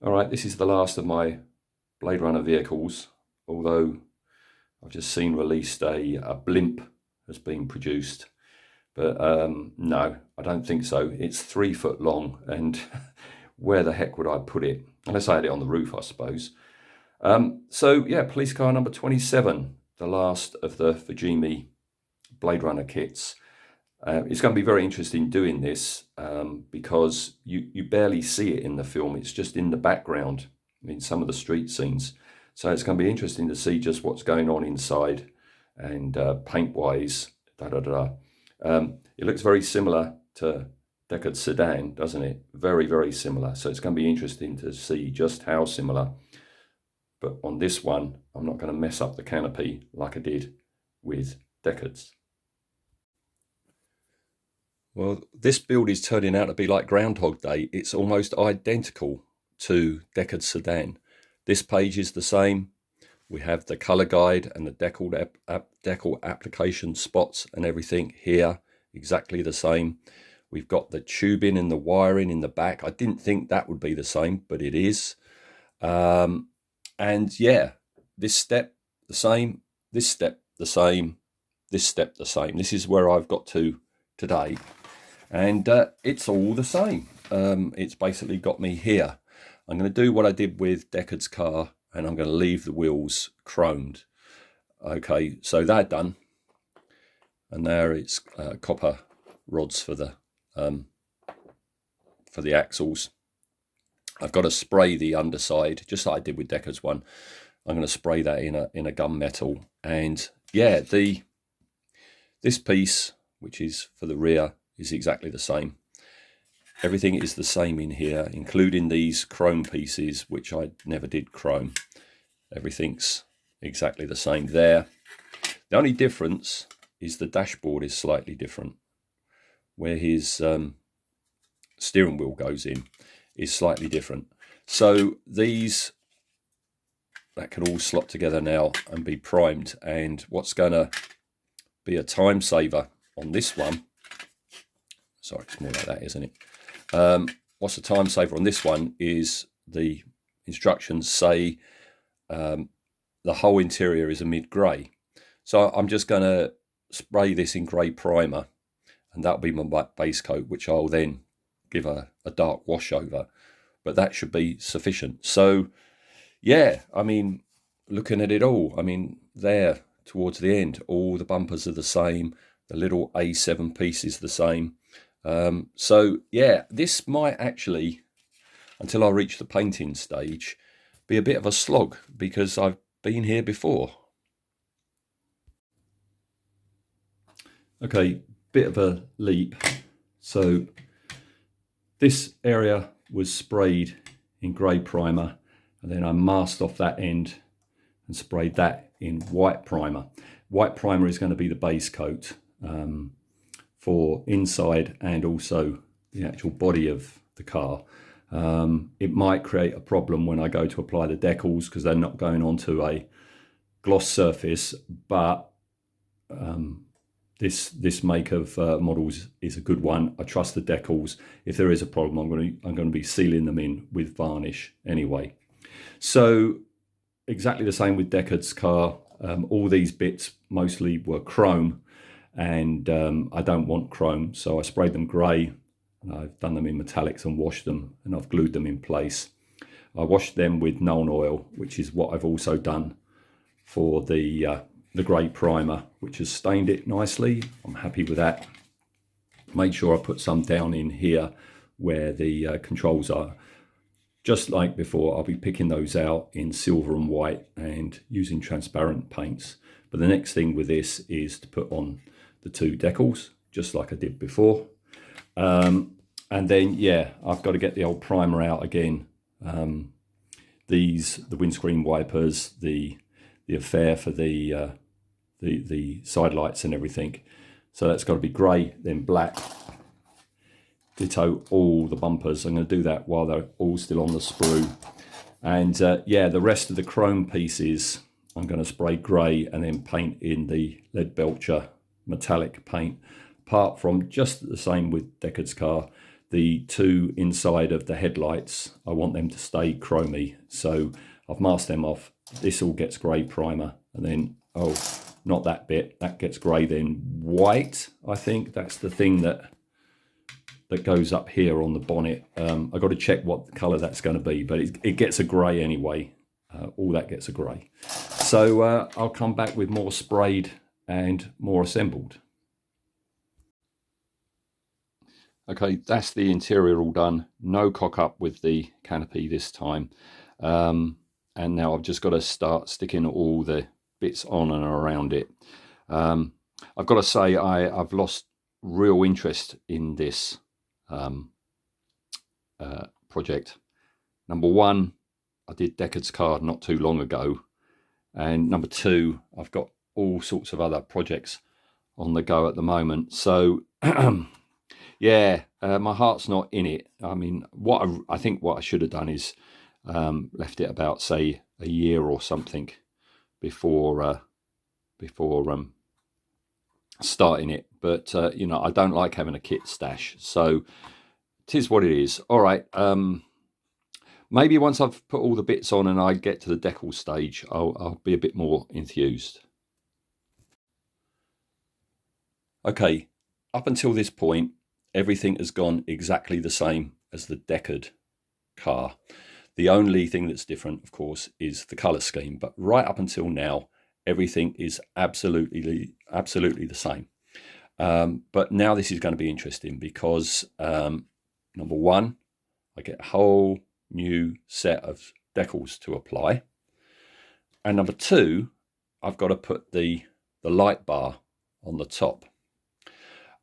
All right, this is the last of my Blade Runner vehicles, although I've just seen released a blimp has been produced. But no, I don't think so. It's 3 foot long, and where the heck would I put it? Unless I had it on the roof, I suppose. So yeah, police car number 27, the last of the Fujimi Blade Runner kits. It's going to be very interesting doing this because you barely see it in the film. It's just in the background in some of the street scenes. So it's going to be interesting to see just what's going on inside and paint-wise. It looks very similar to Deckard's sedan, doesn't it? Very, very similar. So it's going to be interesting to see just how similar. But on this one, I'm not going to mess up the canopy like I did with Deckard's. Well, this build is turning out to be like Groundhog Day. It's almost identical to Deckard's sedan. This page is the same. We have the colour guide and the decal application spots and everything here, exactly the same. We've got the tubing and the wiring in the back. I didn't think that would be the same, but it is. And yeah, this step the same, this step the same, this step the same. This is where I've got to today. And it's all the same. It's basically got me here. I'm going to do what I did with Deckard's car, and I'm going to leave the wheels chromed. Okay, so they're done. And there it's copper rods for the axles. I've got to spray the underside, just like I did with Deckard's one. I'm going to spray that in a gunmetal. And yeah, this piece, which is for the rear, is exactly the same. Everything is the same in here, including these chrome pieces, which I never did chrome. Everything's exactly the same there. The only difference is the dashboard is slightly different. Where his steering wheel goes in is slightly different. So these, that can all slot together now and be primed. And what's going to be a time saver on this one, sorry, it's more like that, isn't it? What's the time saver on this one is the instructions say the whole interior is a mid-grey. So I'm just going to spray this in grey primer, and that'll be my base coat, which I'll then give a dark wash over. But that should be sufficient. So yeah, I mean, looking at it all, I mean, there towards the end, all the bumpers are the same. The little A7 piece is the same. So yeah, this might actually, until I reach the painting stage, be a bit of a slog because I've been here before. Okay, bit of a leap. So this area was sprayed in grey primer, and then I masked off that end and sprayed that in white primer. White primer is going to be the base coat for inside and also the actual body of the car. It might create a problem when I go to apply the decals because they're not going onto a gloss surface, but this make of models is a good one. I trust the decals. If there is a problem, I'm going to be sealing them in with varnish anyway. So exactly the same with Deckard's car. All these bits mostly were chrome, and I don't want chrome, so I sprayed them grey. I've done them in metallics and washed them, and I've glued them in place. I washed them with Nuln oil, which is what I've also done for the grey primer, which has stained it nicely. I'm happy with that. Made sure I put some down in here where the controls are. Just like before, I'll be picking those out in silver and white and using transparent paints. But the next thing with this is to put on the two decals, just like I did before. And then, yeah, I've got to get the old primer out again. The windscreen wipers, the affair for the side lights and everything. So that's got to be grey, then black. Ditto all the bumpers. I'm going to do that while they're all still on the sprue. And yeah, the rest of the chrome pieces, I'm going to spray grey and then paint in the lead belcher metallic paint. Apart from just the same with Deckard's car, the two inside of the headlights, I want them to stay chromy. So I've masked them off. This all gets grey primer, and then, oh, not that bit. That gets grey, then white, I think. That's the thing that goes up here on the bonnet. I've got to check what colour that's going to be, but it gets a grey anyway. All that gets a grey. So I'll come back with more sprayed and more assembled. Okay, that's the interior all done. No cock up with the canopy this time. And now I've just got to start sticking all the bits on and around it. I've got to say I've lost real interest in this project. Number one, I did Deckard's card not too long ago. And number two, I've got all sorts of other projects on the go at the moment. So yeah, my heart's not in it. I mean, I think what I should have done is left it about, say, a year or something before starting it. But you know, I don't like having a kit stash, so it is what it is. All right. Maybe once I've put all the bits on and I get to the decal stage, I'll be a bit more enthused. Okay, up until this point, everything has gone exactly the same as the Deckard car. The only thing that's different, of course, is the colour scheme. But right up until now, everything is absolutely the same. But now this is going to be interesting because, number one, I get a whole new set of decals to apply. And number two, I've got to put the light bar on the top.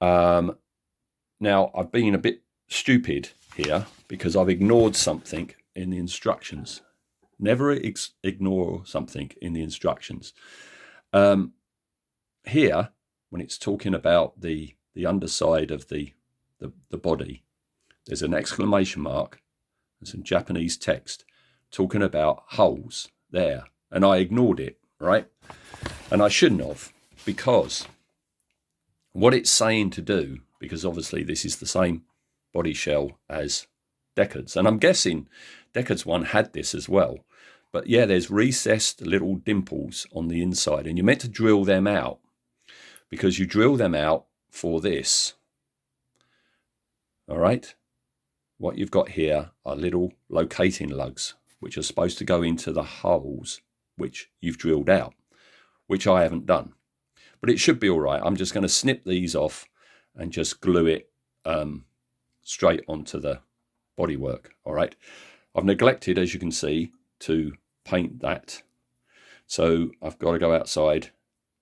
Now, I've been a bit stupid here because I've ignored something in the instructions. Never ignore something in the instructions. Here, when it's talking about the underside of the body, there's an exclamation mark and some Japanese text talking about holes there. And I ignored it, right? And I shouldn't have, because what it's saying to do, because obviously this is the same body shell as Deckard's, and I'm guessing Deckard's one had this as well. But yeah, there's recessed little dimples on the inside, and you're meant to drill them out, because you drill them out for this. All right? What you've got here are little locating lugs, which are supposed to go into the holes which you've drilled out, which I haven't done. But it should be all right. I'm just going to snip these off and just glue it straight onto the bodywork. All right. I've neglected, as you can see, to paint that. So I've got to go outside,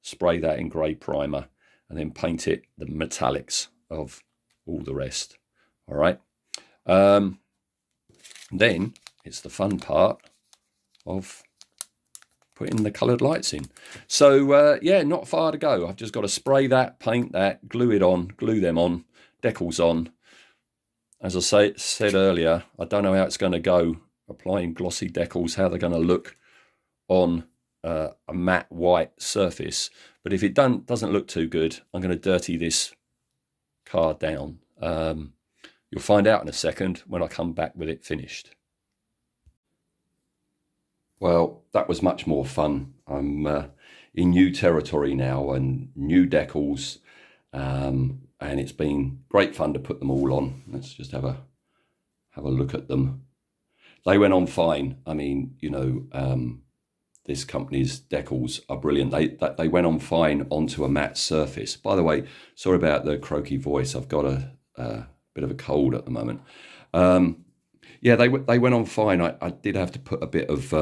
spray that in grey primer, and then paint it the metallics of all the rest. All right. Then it's the fun part of putting the coloured lights in. So yeah, not far to go. I've just got to spray that, paint that, glue it on, glue them on, decals on. As I said earlier, I don't know how it's going to go applying glossy decals, how they're going to look on a matte white surface. But if it doesn't look too good, I'm going to dirty this car down. You'll find out in a second when I come back with it finished. Well, that was much more fun. I'm in new territory now and new decals, and it's been great fun to put them all on. Let's just have a look at them. They went on fine. I mean, you know, this company's decals are brilliant. They went on fine onto a matte surface. By the way, sorry about the croaky voice. I've got a bit of a cold at the moment. Yeah, they went on fine. I did have to put a bit of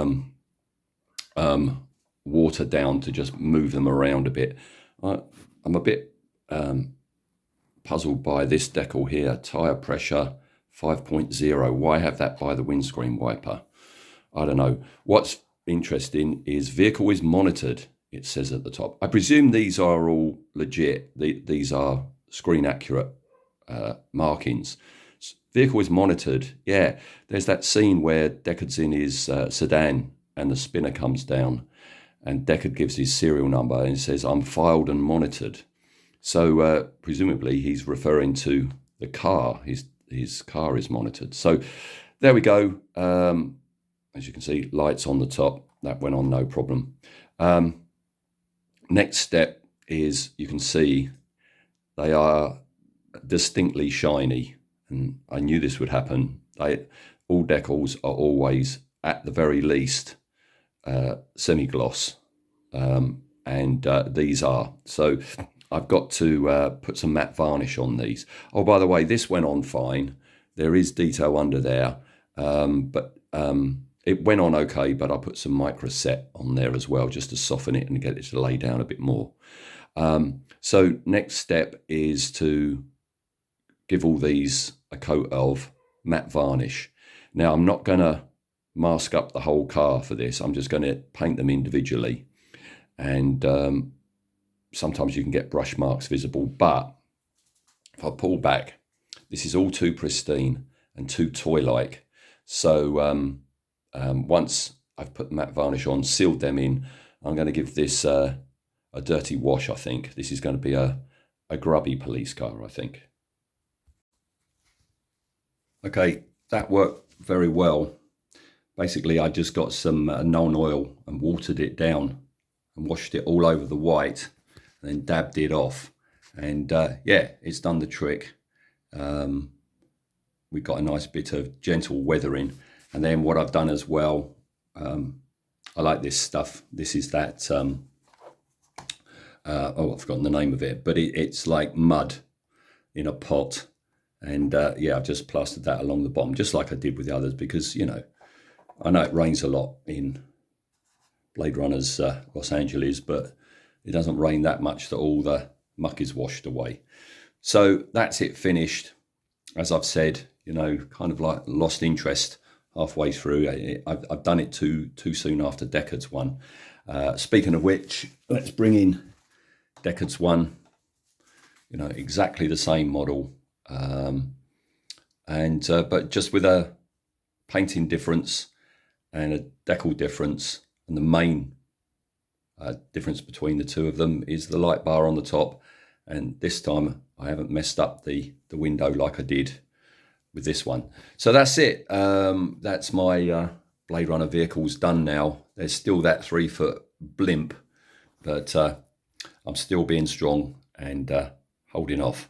water down to just move them around a bit. I'm a bit puzzled by this decal here, tyre pressure 5.0. Why have that by the windscreen wiper? I don't know. What's interesting is vehicle is monitored, it says at the top. I presume these are all legit. These are screen accurate markings. Vehicle is monitored. Yeah, there's that scene where Deckard's in his sedan and the spinner comes down and Deckard gives his serial number and says, "I'm filed and monitored." So presumably he's referring to the car, his his car is monitored. So there we go. As you can see, lights on the top. That went on no problem. Next step is, you can see they are distinctly shiny, and I knew this would happen. All decals are always, at the very least, semi-gloss, and these are. So I've got to put some matte varnish on these. Oh, by the way, this went on fine. There is detail under there, but it went on okay, but I put some micro set on there as well, just to soften it and get it to lay down a bit more. So next step is to give all these a coat of matte varnish. Now, I'm not going to mask up the whole car for this. I'm just going to paint them individually. And sometimes you can get brush marks visible, but if I pull back, this is all too pristine and too toy-like. So once I've put matte varnish on, sealed them in, I'm going to give this a dirty wash, I think. This is going to be a grubby police car, I think. Okay, that worked very well. Basically, I just got some Nuln oil and watered it down and washed it all over the white, and then dabbed it off. And yeah, it's done the trick. We've got a nice bit of gentle weathering. And then what I've done as well, I like this stuff. This is that, oh, I've forgotten the name of it, but it's like mud in a pot. And yeah, I've just plastered that along the bottom, just like I did with the others, because, you know, I know it rains a lot in Blade Runner's Los Angeles, but it doesn't rain that much that all the muck is washed away. So that's it finished. As I've said, you know, kind of like lost interest halfway through. I've done it too soon after Deckard's one. Speaking of which, let's bring in Deckard's one. You know, exactly the same model, but just with a painting difference and a decal difference, and the main difference between the two of them is the light bar on the top. And this time I haven't messed up the window like I did with this one. So that's it. That's my Blade Runner vehicles done now. There's still that 3-foot blimp, but I'm still being strong and holding off.